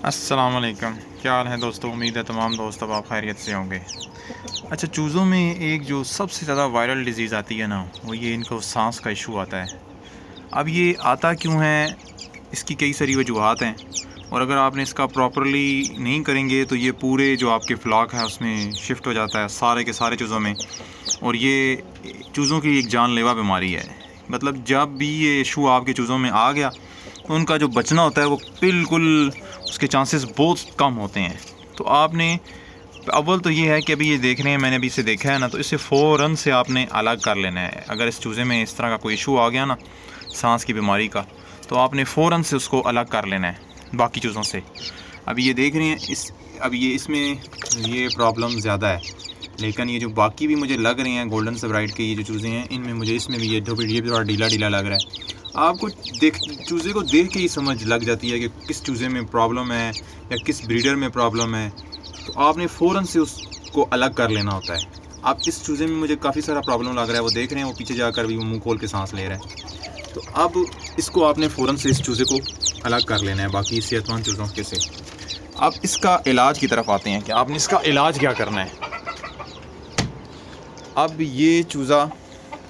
अस्सलाम वालेकुम। क्या हाल है दोस्तों? उम्मीद है तमाम दोस्त अब आप खैरियत से होंगे। अच्छा, चूज़ों में एक जो सबसे ज़्यादा वायरल डिज़ीज़ आती है ना, वो ये इनको सांस का इशू आता है। अब ये आता क्यों है, इसकी कई सारी वजूहात हैं, और अगर आपने इसका प्रॉपरली नहीं करेंगे तो ये पूरे जो आपके फ्लॉक है उसमें शिफ्ट हो जाता है, सारे के सारे चूज़ों में। और ये चूज़ों की एक जानलेवा बीमारी है। मतलब जब भी ये इशू आपके चूज़ों में आ गया तो उनका जो बचना होता है वो बिल्कुल, उसके चांसेस बहुत कम होते हैं। तो आपने अव्वल तो ये है कि अभी ये देख रहे हैं, मैंने अभी इसे देखा है ना, तो इसे फ़ौरन से आपने अलग कर लेना है। अगर इस चूज़े में इस तरह का कोई इशू आ गया ना, सांस की बीमारी का, तो आपने फ़ौरन से उसको अलग कर लेना है बाकी चूज़ों से। अभी ये देख रहे हैं अब ये इसमें ये प्रॉब्लम ज़्यादा है, लेकिन ये जो बाकी भी मुझे लग रहे हैं गोल्डन सेब्राइट के ये जो चूज़े हैं, इनमें मुझे इसमें भी ये भी थोड़ा ढीला ढीला लग रहा है। आपको चूज़े को देख के ही समझ लग जाती है कि किस चूज़े में प्रॉब्लम है या किस ब्रीडर में प्रॉब्लम है। तो आपने फ़ौरन से उसको अलग कर लेना होता है। आप इस चूज़े में मुझे काफ़ी सारा प्रॉब्लम लग रहा है, वो देख रहे हैं, वो पीछे जाकर भी वो मुंह खोल के सांस ले रहा है। तो अब इसको आपने फ़ौरन से इस चूज़े को अलग कर लेना है बाकी सेहतमंद चूज़ों के से। अब इसका इलाज की तरफ आते हैं कि आपने इसका इलाज क्या करना है। अब ये चूज़ा,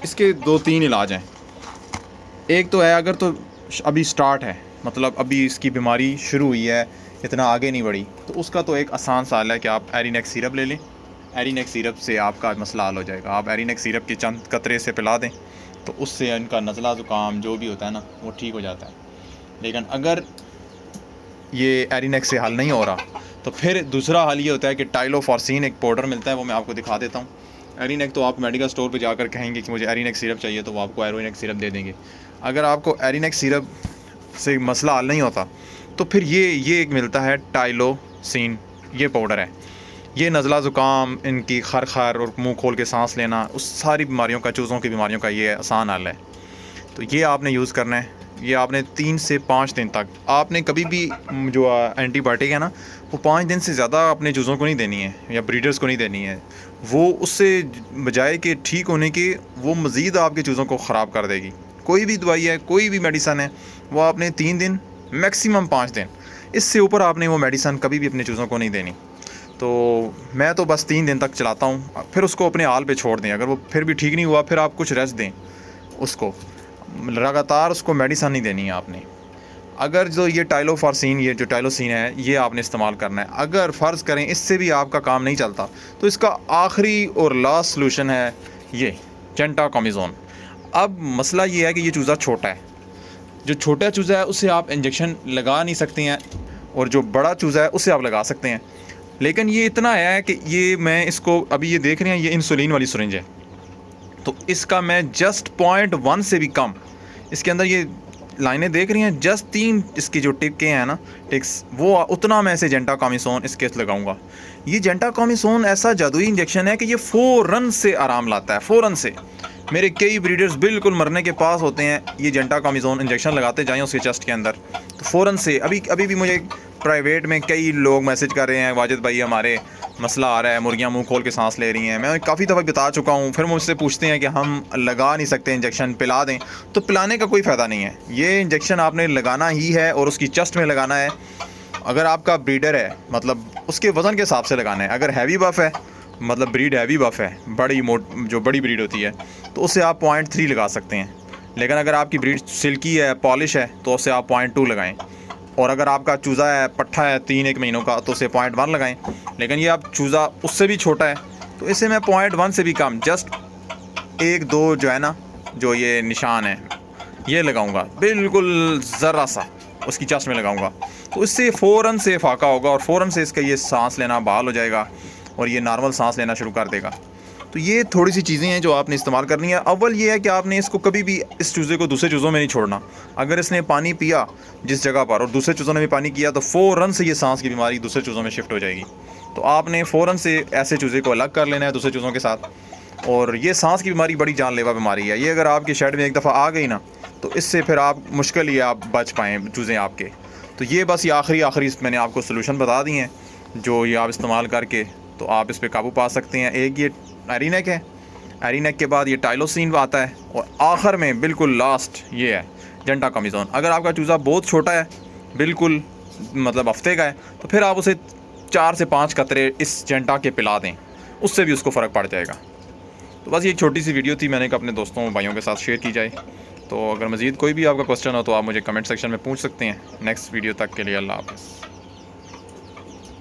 इसके 2-3 इलाज हैं। एक तो है, अगर तो अभी स्टार्ट है, मतलब अभी इसकी बीमारी शुरू हुई है, इतना आगे नहीं बढ़ी, तो उसका तो एक आसान सा हल है कि आप एरिनेक्स सिरप ले लें। एरिनेक्स सिरप से आपका मसला हल हो जाएगा। आप एरिनेक्स सिरप के चंद कतरे से पिला दें तो उससे इनका नज़ला ज़ुकाम जो भी होता है ना, वो ठीक हो जाता है। लेकिन अगर ये एरिनेक्स से हल नहीं हो रहा तो फिर दूसरा हल ये होता है कि टाइलोफॉर्सिन एक पाउडर मिलता है, वो मैं आपको दिखा देता हूँ। एरिनेक तो आप मेडिकल स्टोर पे जाकर कहेंगे कि मुझे एरिनेक्स सिरप चाहिए, तो वो आपको एरिनेक्स सिरप दे देंगे। अगर आपको एरिनेक्स सिरप से मसला हल नहीं होता तो फिर ये एक मिलता है टाइलोसिन, ये पाउडर है। ये नज़ला ज़ुकाम, इनकी खर और मुंह खोल के सांस लेना, उस सारी बीमारियों का, चूज़ों की बीमारियों का ये आसान हल है। तो ये आपने यूज़ करना है। ये आपने 3 से 5 दिन तक, आपने कभी भी जो एंटीबायोटिक है ना, वो 5 दिन से ज़्यादा अपने चूज़ों को नहीं देनी है या ब्रीडर्स को नहीं देनी है। वो उससे बजाय कि ठीक होने के, वो मज़ीद आपके चूज़ों को ख़राब कर देगी। कोई भी दवाई है, कोई भी मेडिसन है, वो आपने 3 दिन, मैक्सिमम 5 दिन, इससे ऊपर आपने वो मेडिसन कभी भी अपने चूज़ों को नहीं देनी। तो मैं तो बस 3 दिन तक चलाता हूँ, फिर उसको अपने हाल पे छोड़ दें। अगर वो फिर भी ठीक नहीं हुआ, फिर आप कुछ रेस्ट दें उसको, लगातार उसको मेडिसन नहीं देनी है आपने। अगर जो ये टाइलोफॉर्सिन, ये जो टाइलोसिन है, ये आपने इस्तेमाल करना है। अगर फ़र्ज़ करें इससे भी आपका काम नहीं चलता तो इसका आखिरी और लास्ट सलूशन है ये जेंटाकोमिज़ोन। अब मसला ये है कि ये चूज़ा छोटा है। जो छोटा चूज़ा है उसे आप इंजेक्शन लगा नहीं सकते हैं, और जो बड़ा चूज़ा है उसे आप लगा सकते हैं। लेकिन ये इतना है कि ये, मैं इसको अभी ये देख रहे हैं, ये इंसुलिन वाली सिरिंज है, तो इसका मैं जस्ट 0.1 से भी कम, इसके अंदर ये लाइनें देख रही हैं, जस्ट 3 इसकी जो टिक्के हैं ना, टिक्स, वो उतना मैं इसे जेंटाकोमिज़ोन इसके लगाऊंगा। ये जेंटाकोमिज़ोन ऐसा जादुई इंजेक्शन है कि ये फ़ौरन से आराम लाता है, फ़ौरन से। मेरे कई ब्रीडर्स बिल्कुल मरने के पास होते हैं, ये जेंटाकोमिज़ोन इंजेक्शन लगाते जाएँ उसके चेस्ट के अंदर, तो फ़ौरन से। अभी भी मुझे प्राइवेट में कई लोग मैसेज कर रहे हैं, वाजिद भाई हमारे मसला आ रहा है, मुर्गियाँ मुंह खोल के सांस ले रही हैं। मैं काफ़ी दफ़ा बता चुका हूँ। फिर मुझसे पूछते हैं कि हम लगा नहीं सकते इंजेक्शन, पिला दें। तो पिलाने का कोई फ़ायदा नहीं है, ये इंजेक्शन आपने लगाना ही है और उसकी चेस्ट में लगाना है। अगर आपका ब्रीडर है, मतलब उसके वज़न के हिसाब से लगाना है। अगर हैवी बफ है, मतलब ब्रीड हैवी बफ है, जो बड़ी ब्रीड होती है, तो उससे आप 0.3 लगा सकते हैं। लेकिन अगर आपकी ब्रीड सिल्की है, पॉलिश है, तो उससे आप 0.2 लगाएँ। और अगर आपका चूज़ा है, पट्ठा है 3-1 महीनों का, तो उसे 0.1 लगाएं। लेकिन ये आप चूज़ा उससे भी छोटा है, तो इसे मैं 0.1 से भी कम, जस्ट 1-2 जो है ना, जो ये निशान है, ये लगाऊंगा, बिल्कुल ज़रा सा उसकी चेस्ट में लगाऊंगा। तो इससे फ़ौरन से फाका होगा और फ़ौरन से इसका ये सांस लेना बहाल हो जाएगा और ये नॉर्मल सांस लेना शुरू कर देगा। तो ये थोड़ी सी चीज़ें हैं जो आपने इस्तेमाल करनी है। अव्वल ये है कि आपने इसको कभी भी, इस चूज़े को दूसरे चूज़ों में नहीं छोड़ना। अगर इसने पानी पिया जिस जगह पर और दूसरे चूज़ों ने भी पानी किया, तो फ़ौरन से ये सांस की बीमारी दूसरे चूज़ों में शिफ्ट हो जाएगी। तो आपने फ़ौरन से ऐसे चूज़े को अलग कर लेना है दूसरे चूज़ों के साथ। और ये सांस की बीमारी बड़ी जानलेवा बीमारी है। ये अगर आपके शेड में एक दफ़ा आ गई ना, तो इससे फिर आप मुश्किल ही आप बच पाएँ चूज़ें आपके। तो ये बस ये आखिरी मैंने आपको सलूशन बता दिए हैं, जो ये आप इस्तेमाल करके तो आप इस पर काबू पा सकते हैं। एक ये एरिनेक है, एरिनेक के बाद ये टाइलोसिन आता है, और आखिर में बिल्कुल लास्ट ये है जेंटाकोमिज़ोन। अगर आपका चूज़ा बहुत छोटा है, बिल्कुल मतलब हफ्ते का है, तो फिर आप उसे 4 से 5 कतरे इस जेंटा के पिला दें, उससे भी उसको फ़र्क पड़ जाएगा। तो बस ये एक छोटी सी वीडियो थी, मैंने कहा अपने दोस्तों भाइयों के साथ शेयर की जाए। तो अगर मज़ीद कोई भी आपका क्वेश्चन हो तो आप मुझे कमेंट सेक्शन में पूछ सकते हैं। नेक्स्ट वीडियो तक के लिए अल्लाह हाफ़िज़।